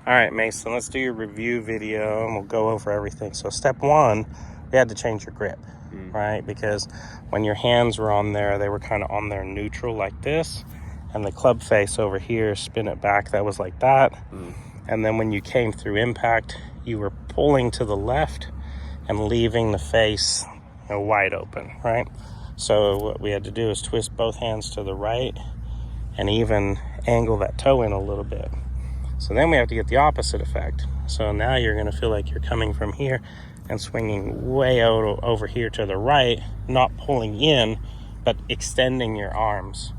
All right, Mason, let's do your review video and we'll go over everything. So step one, we had to change your grip, right? Because when your hands were on there, they were kind of on there neutral like this. And the club face over here, spin it back, that was like that. And then when you came through impact, you were pulling to the left and leaving the face wide open, right? So what we had to do is twist both hands to the right and even angle that toe in a little bit. So then we have to get the opposite effect. So now you're going to feel like you're coming from here and swinging way out over here to the right, not pulling in, but extending your arms.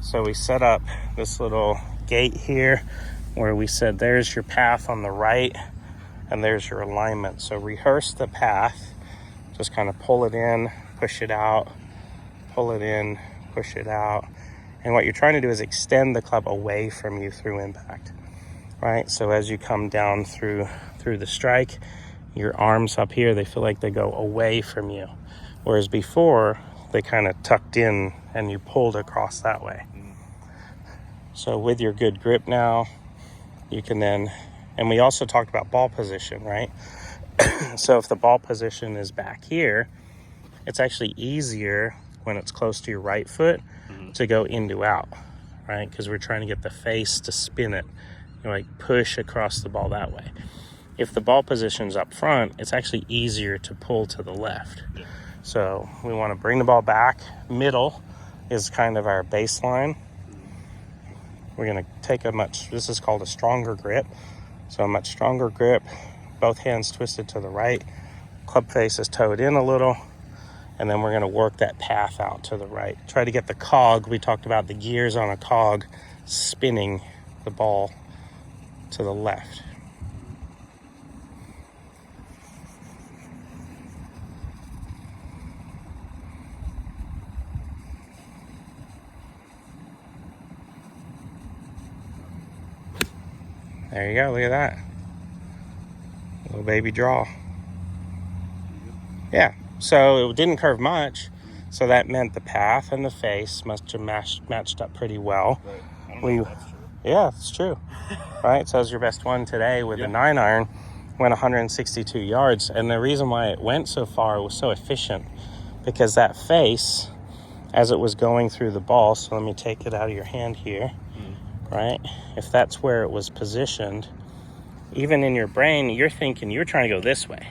So we set up this little gate here where we said there's your path on the right and there's your alignment. So rehearse the path, just kind of pull it in, push it out, pull it in, push it out. And what you're trying to do is extend the club away from you through impact. Right, so as you come down through the strike, your arms up here, they feel like they go away from you. Whereas before, they kind of tucked in and you pulled across that way. So with your good grip now, you can then, and we also talked about ball position, right? So if the ball position is back here, it's actually easier when it's close to your right foot to go into out, right? Because we're trying to get the face to spin it. Like push across the ball that way. If the ball position's up front, it's actually easier to pull to the left. So we want to bring the ball back. Middle is kind of our baseline. We're going to take this is called a stronger grip. So a much stronger grip, both hands twisted to the right, club face is toed in a little, and then we're going to work that path out to the right. Try to get the cog, we talked about the gears on a cog, spinning the ball to the left. There you go, look at that. Little baby draw. Yeah, so it didn't curve much, so that meant the path and the face must have matched up pretty well. Right. I don't know if that's true. Yeah, it's true. Right, so it was your best one today with a 9-iron, went 162 yards. And the reason why it went so far was so efficient because that face, as it was going through the ball, so let me take it out of your hand here, right? If that's where it was positioned, even in your brain, you're thinking you're trying to go this way.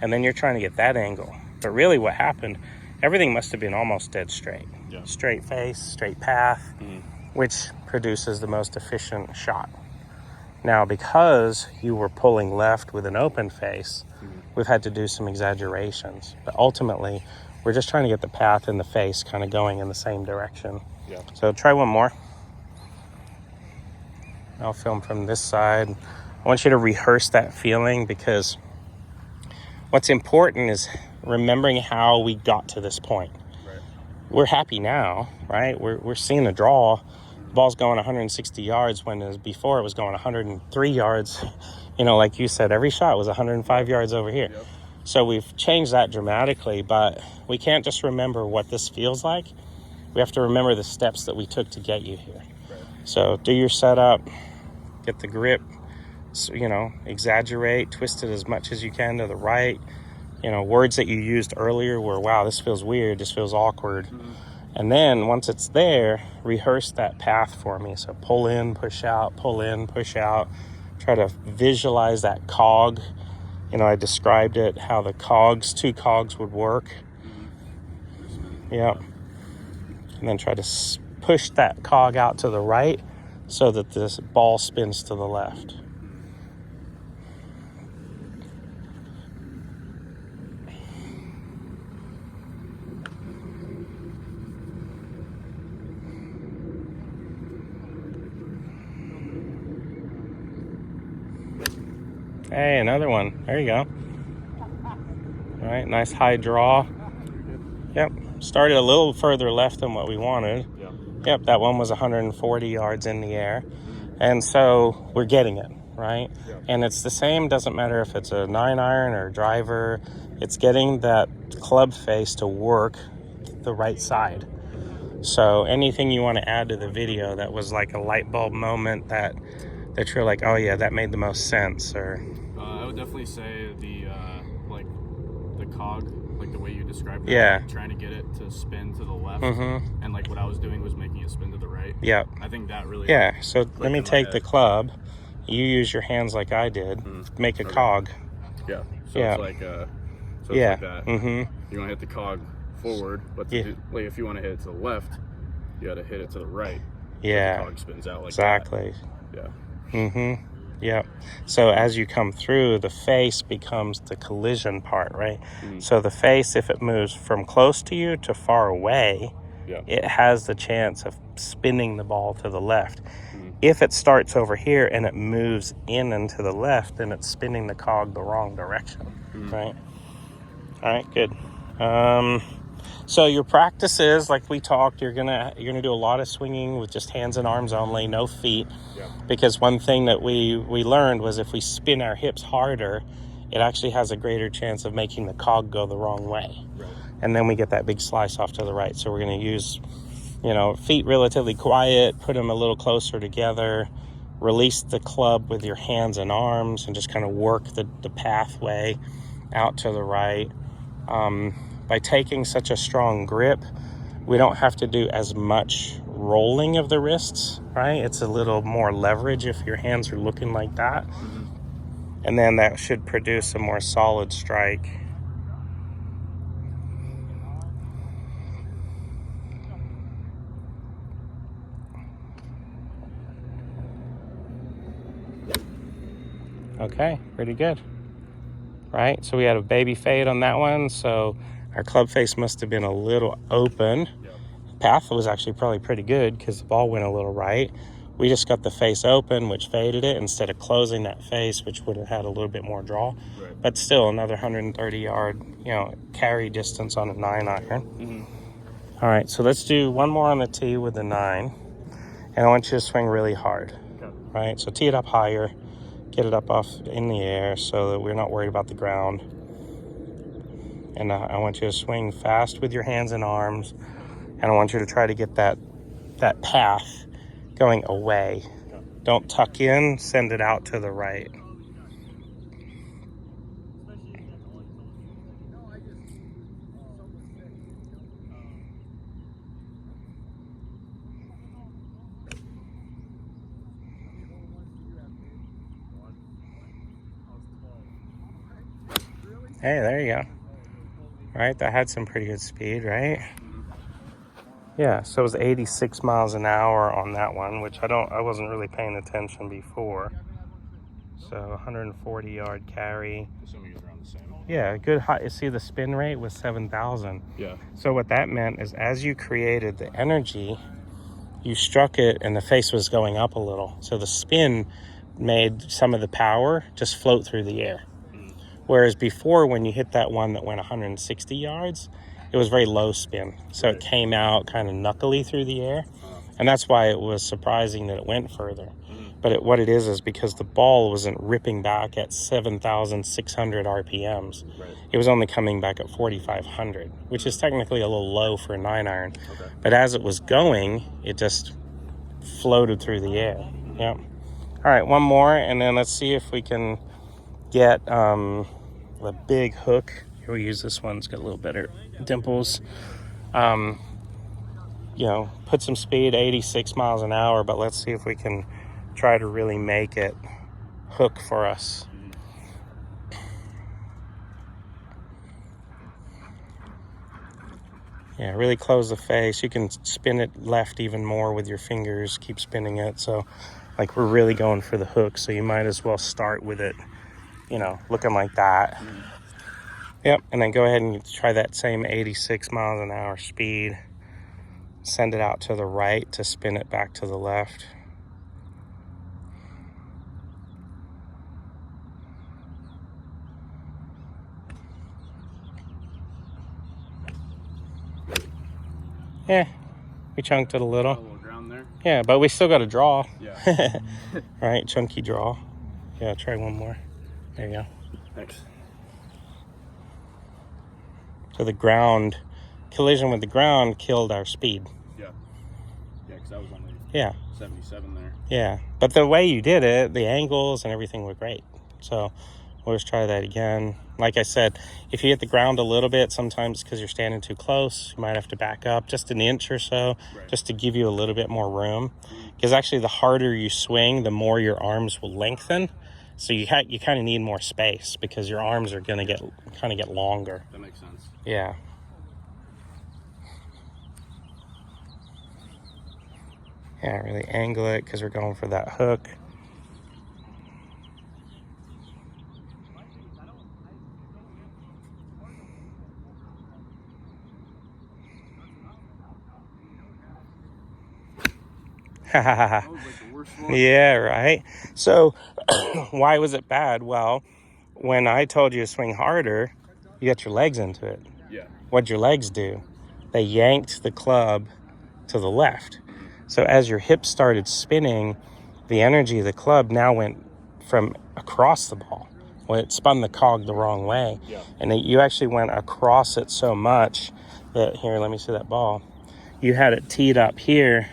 And then you're trying to get that angle. But really what happened, everything must have been almost dead straight. Yeah. Straight face, straight path, which produces the most efficient shot. Now, because you were pulling left with an open face, we've had to do some exaggerations. But ultimately, we're just trying to get the path and the face kind of going in the same direction. Yeah. So try one more. I'll film from this side. I want you to rehearse that feeling because what's important is remembering how we got to this point. Right. We're happy now, right? We're seeing a draw. The ball's going 160 yards when before it was going 103 yards. Like you said, every shot was 105 yards over here. Yep. So we've changed that dramatically, but we can't just remember what this feels like. We have to remember the steps that we took to get you here. Right. So do your setup, get the grip, exaggerate, twist it as much as you can to the right. Words that you used earlier were, wow, this feels weird, this feels awkward. And then once it's there, rehearse that path for me. So pull in, push out, pull in, push out. Try to visualize that cog. I described it, how the two cogs would work. Yep. And then try to push that cog out to the right so that this ball spins to the left. Hey, another one. There you go. All right, nice high draw. Yep, started a little further left than what we wanted. Yeah. Yep, that one was 140 yards in the air. And so we're getting it, right? Yeah. And it's the same, doesn't matter if it's a 9-iron or a driver. It's getting that club face to work the right side. So anything you want to add to the video that was like a light bulb moment that that you're like, oh yeah, that made the most sense? Or I would definitely say the like the cog, like the way you described it, yeah, like trying to get it to spin to the left, and like what I was doing was making it spin to the right. Yeah. I think that really So let me take the club. You use your hands like I did. Make a cog. Yeah. So it's like so it's like that. You want to hit the cog forward, but like if you want to hit it to the left, you got to hit it to the right. Yeah. So the cog spins out like exactly. that. Yeah. Yeah. So as you come through, the face becomes the collision part, right? So the face, if it moves from close to you to far away, it has the chance of spinning the ball to the left. If it starts over here and it moves in and to the left, then it's spinning the cog the wrong direction, right? All right, good. So your practice is, like we talked, you're gonna do a lot of swinging with just hands and arms only, no feet. Because one thing that we learned was if we spin our hips harder, it actually has a greater chance of making the cog go the wrong way. And then we get that big slice off to the right. So we're gonna use, feet relatively quiet, put them a little closer together, release the club with your hands and arms, and just kind of work the pathway out to the right. By taking such a strong grip, we don't have to do as much rolling of the wrists, right? It's a little more leverage if your hands are looking like that. And then that should produce a more solid strike. Okay, pretty good. Right, so we had a baby fade on that one, so our club face must have been a little open. Path was actually probably pretty good because the ball went a little right. We just got the face open, which faded it, instead of closing that face, which would have had a little bit more draw. But still, another 130-yard, carry distance on a 9-iron. All right, so let's do one more on the tee with the 9, and I want you to swing really hard. Right, so tee it up higher. Get it up off in the air so that we're not worried about the ground. And I want you to swing fast with your hands and arms. And I want you to try to get that path going away. Don't tuck in, send it out to the right. Hey, there you go. Right, that had some pretty good speed, right? Yeah, so it was 86 miles an hour on that one, which I wasn't really paying attention before. So 140-yard carry. Assuming it's around the same. Yeah, good high. You see the spin rate was 7,000. Yeah. So what that meant is as you created the energy, you struck it and the face was going up a little. So the spin made some of the power just float through the air. Whereas before, when you hit that one that went 160 yards, it was very low spin. So it came out kind of knuckly through the air. And that's why it was surprising that it went further. But what it is because the ball wasn't ripping back at 7,600 RPMs. It was only coming back at 4,500, which is technically a little low for a 9-iron. But as it was going, it just floated through the air. Yeah. All right, one more, and then let's see if we can get the big hook. Here we use this one. It's got a little better dimples. Put some speed, 86 miles an hour, but let's see if we can try to really make it hook for us. Yeah, really close the face. You can spin it left even more with your fingers. Keep spinning it. So, like, we're really going for the hook, so you might as well start with it, looking like that. Yep, and then go ahead and try that same 86 miles an hour speed. Send it out to the right to spin it back to the left. Yeah, we chunked it a little. A little ground there. Yeah, but we still got a draw. Yeah. All right, chunky draw. Yeah, try one more. There you go. Thanks. So the collision with the ground killed our speed. Yeah. Yeah, because that was only Yeah. 77 there. Yeah. But the way you did it, the angles and everything were great. So we'll just try that again. Like I said, if you hit the ground a little bit, sometimes because you're standing too close, you might have to back up just an inch or so, just to give you a little bit more room. Because actually, the harder you swing, the more your arms will lengthen. So you kind of need more space because your arms are going to get longer. That makes sense. Yeah. Yeah, really angle it because we're going for that hook. That was like the worst one. Yeah, right. So why was it bad? Well, when I told you to swing harder, you got your legs into it. Yeah. What'd your legs do? They yanked the club to the left. So as your hips started spinning, the energy of the club now went from across the ball. Well, it spun the cog the wrong way. Yeah. And you actually went across it so much that, here, let me see that ball. You had it teed up here,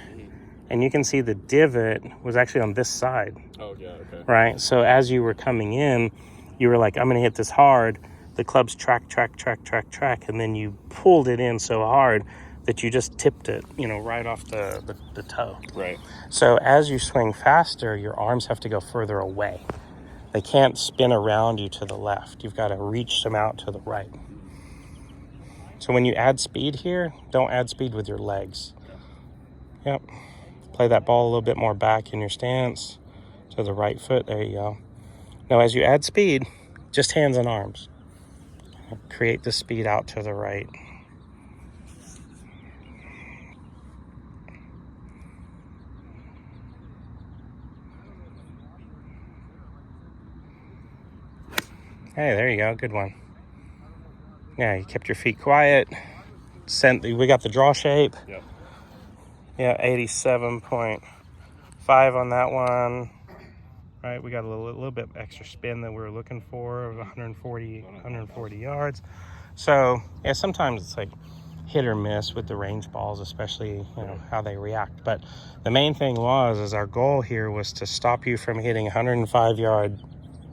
and you can see the divot was actually on this side. Oh, yeah, okay. Right? So as you were coming in, you were like, I'm going to hit this hard. The club's track, and then you pulled it in so hard that you just tipped it, right off the toe. Right. So as you swing faster, your arms have to go further away. They can't spin around you to the left. You've got to reach them out to the right. So when you add speed here, don't add speed with your legs. Yep. Play that ball a little bit more back in your stance to the right foot. There you go. Now, as you add speed, just hands and arms. Create the speed out to the right. Hey, there you go. Good one. Yeah, you kept your feet quiet. We got the draw shape. Yep. Yeah, 87.5 on that one. Right, we got a little bit extra spin that we were looking for of 140 yards. So yeah, sometimes it's like hit or miss with the range balls, especially how they react. But the main thing is our goal here was to stop you from hitting 105-yard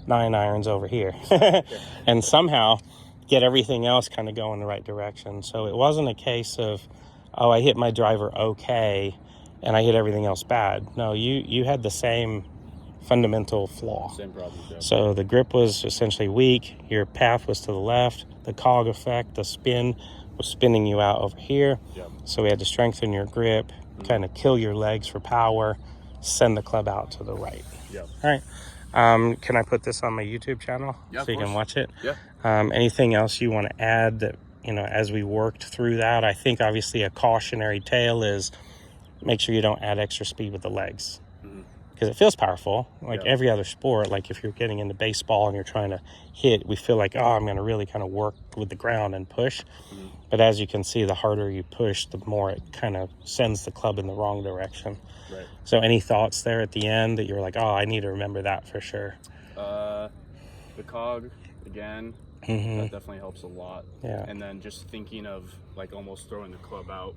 9 irons over here, and somehow get everything else kind of go in the right direction. So it wasn't a case of, oh, I hit my driver okay, and I hit everything else bad. No, you had the same fundamental flaw. Same problem. Yeah. So the grip was essentially weak. Your path was to the left. The cog effect, the spin, was spinning you out over here. Yep. So we had to strengthen your grip, kind of kill your legs for power, send the club out to the right. Yep. All right. Can I put this on my YouTube channel so you can watch it? Yeah. Anything else you want to add that, as we worked through that? I think obviously a cautionary tale is make sure you don't add extra speed with the legs. Because it feels powerful, like every other sport. Like if you're getting into baseball and you're trying to hit, we feel like, I'm going to really kind of work with the ground and push. But as you can see, the harder you push, the more it kind of sends the club in the wrong direction. Right. So any thoughts there at the end that you're like, I need to remember that for sure? The cog, again, that definitely helps a lot. Yeah. And then just thinking of like almost throwing the club out.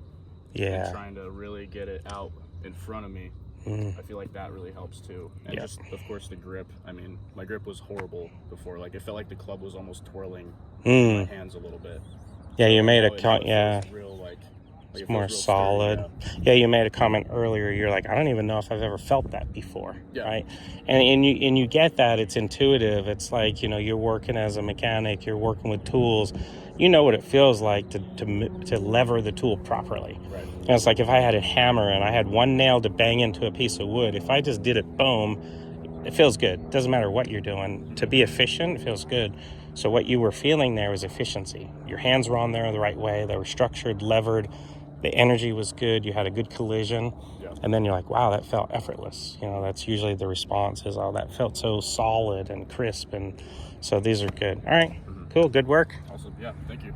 Yeah. And trying to really get it out in front of me. I feel like that really helps too. And just, of course, the grip. I mean, my grip was horrible before. Like, it felt like the club was almost twirling my hands a little bit. Yeah, you made Real, it's more solid. Yeah, you made a comment earlier. You're like, I don't even know if I've ever felt that before, right? And you get that. It's intuitive. It's like, you're working as a mechanic. You're working with tools. You know what it feels like to lever the tool properly. Right. And it's like if I had a hammer and I had one nail to bang into a piece of wood, if I just did it, boom, it feels good. It doesn't matter what you're doing. To be efficient, it feels good. So what you were feeling there was efficiency. Your hands were on there the right way. They were structured, levered. The energy was good. You had a good collision. Yeah. And then you're like, wow, that felt effortless. That's usually the response is, that felt so solid and crisp. And so these are good. All right, cool. Good work. Awesome. Yeah, thank you.